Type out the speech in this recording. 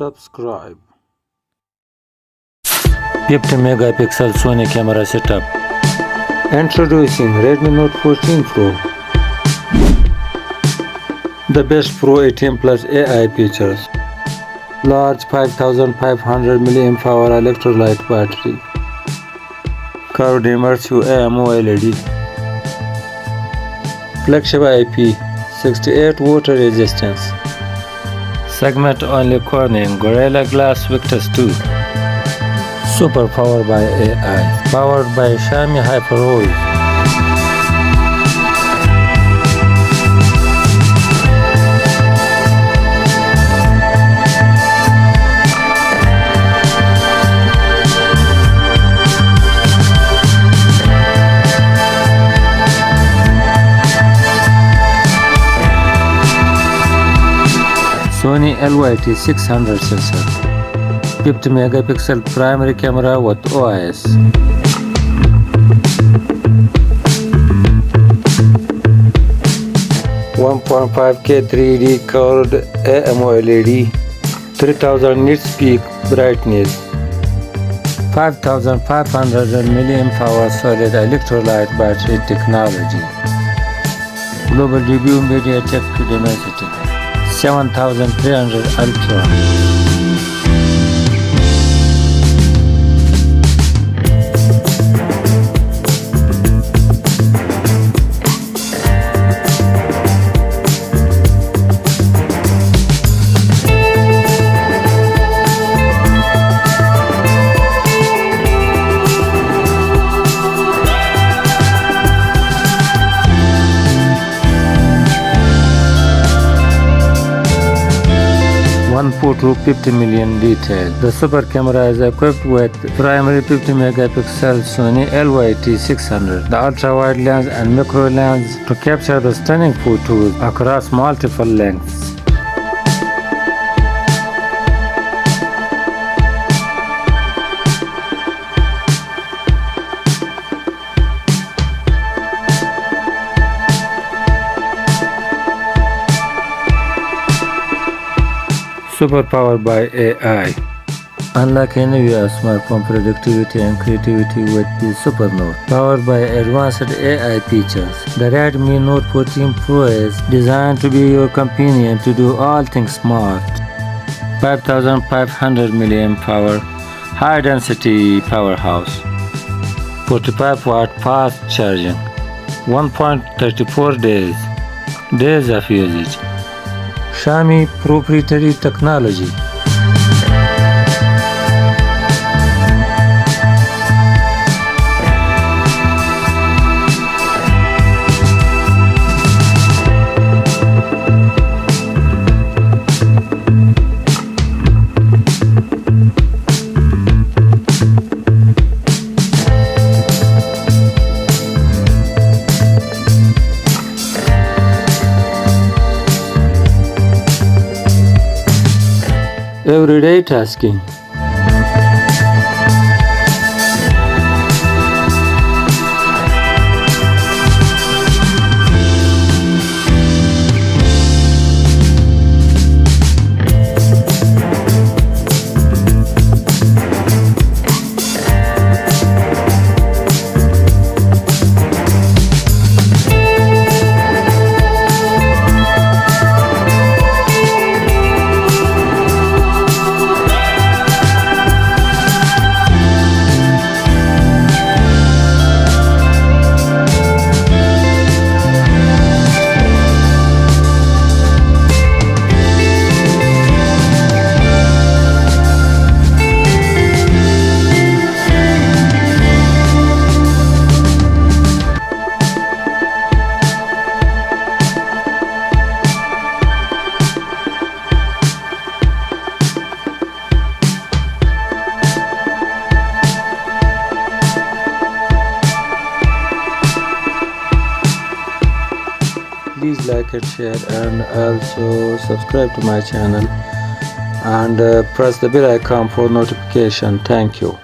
subscribe. 50 megapixel Sony camera setup. Introducing Redmi Note 14 Pro. The best Pro 18 Plus AI features. Large 5500 mAh electrolyte battery. Curved immersive AMO LED. Flagship IP68 water resistance. Segment only Corning Gorilla Glass Victus 2. Super powered by AI. Powered by Xiaomi HyperOS. Sony LYT600 sensor. 50 megapixel primary camera with OIS. .5K 3D curved AMO LED. 3000 nits peak brightness. 5500 mAh solid electrolyte battery technology. Global review MediaTek Dimensity 7300 Ultra. Photo 50 million detail. The super camera is equipped with primary 50 megapixel Sony LYT600, the ultra wide lens and macro lens to capture the stunning photos across multiple lengths. Super powered by AI. Unlike any smartphone productivity and creativity with the Super Note, powered by advanced AI features. The Redmi Note 14 Pro is designed to be your companion to do all things smart. 5500 mAh high density powerhouse. 45 watt fast charging. 1.34 days of usage. Xiaomi proprietary technology. Everyday tasking. Please like it, share, and also subscribe to my channel and press the bell icon for notification. Thank you.